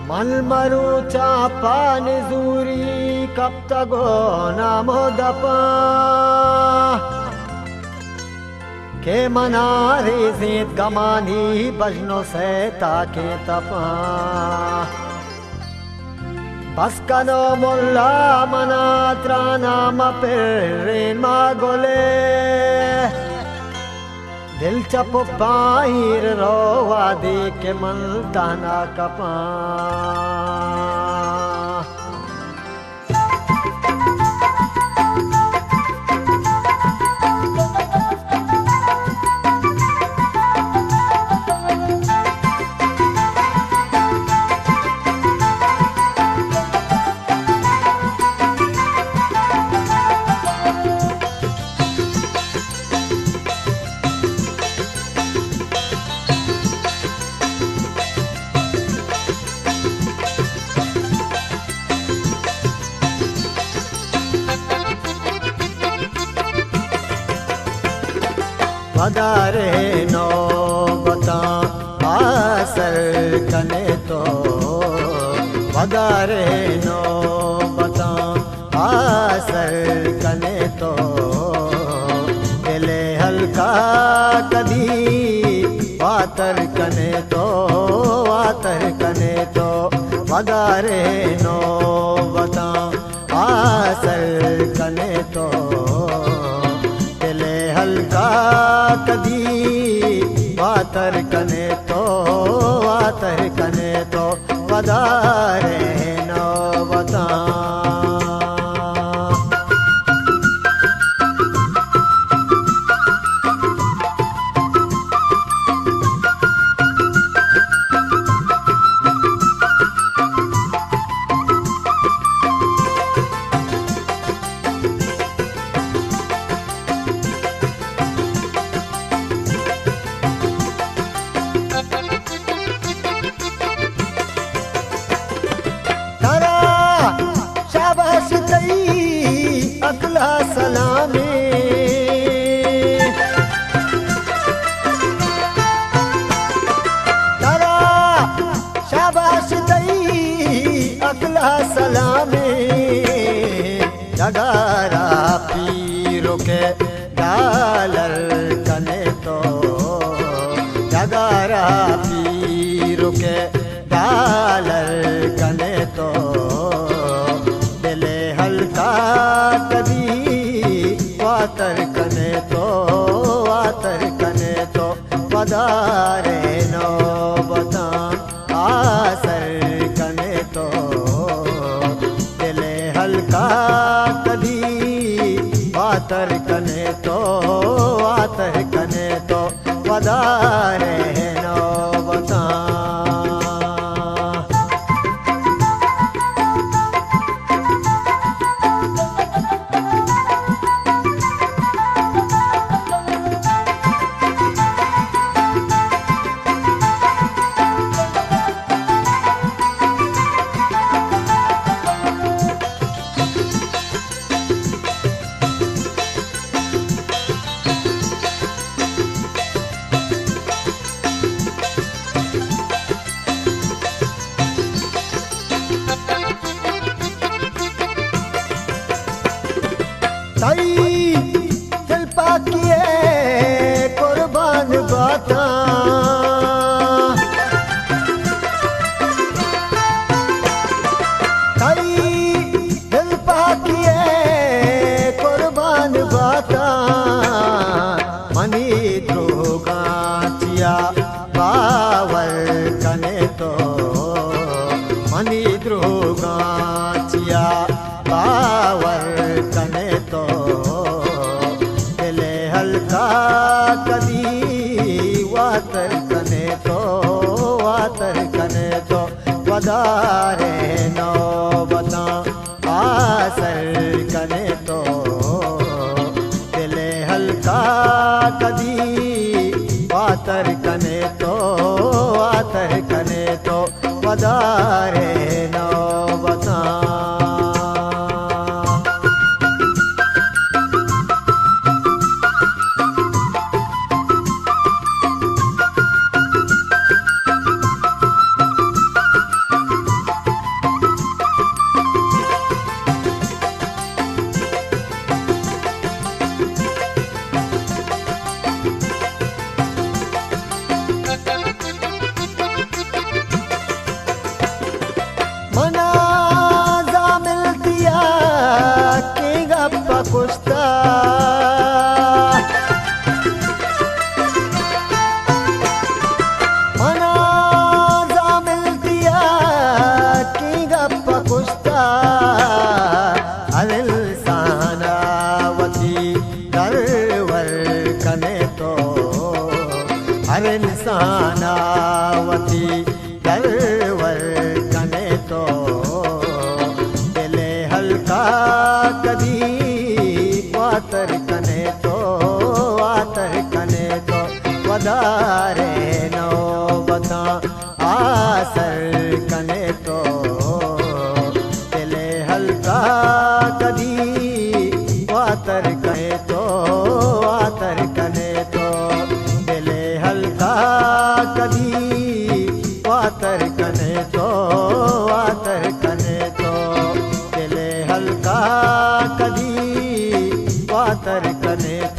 Malmarucha panizuri kaptago namodapa ke manari zit gamani bajno se take tapa baskano mulla manatra nama perrin magole दिल चप पाहिर रोवा दे के मन ताना कपा वदारे नो बता आसर कने तो वदारे नो बता आसर कने तो दिले हल्का कदी वातर कने तो वदारे नो बता आसर कने तो हल्का कदी वातर कने तो वदारे नो बता अगला सलामे तारा शाबाश दई अगला सलामे जगारा पीरो के डालर कने तो जगारा पीरो के डालर कने तो कदी वातर कने तो वदारे नो बता आसर कने तो दिले हल्का कदी वातर कने तो वदारे नो बता दिल पाकिए कुर्बान बाता दिल पाकिए कुर्बान बाता मनी द्रोगाचिया बावर कने तो मनी द्रोगाचिया बावर कने तो दिले हल्का कदी वातर कने तो वदारे नो बता आसर कने तो दिले हल्का कदी वातर कने तो वदारे नो बता मना जा मिलतिया की गप्प कुश्ता मना जा मिलतिया की गप्प कुश्ता हर इंसानावती दरवर कने तो हर इंसानावती दरवर कने तो दिले हल्का कदी वातर कने तो वातर कने तो वदारे नो बता आसर कने तो दिले हल्का कदी वातर कने तो वातर कने तो दिले हल्का कदी वातर कने तो वातर कने तो दिले हल्का कदी वातर कने तो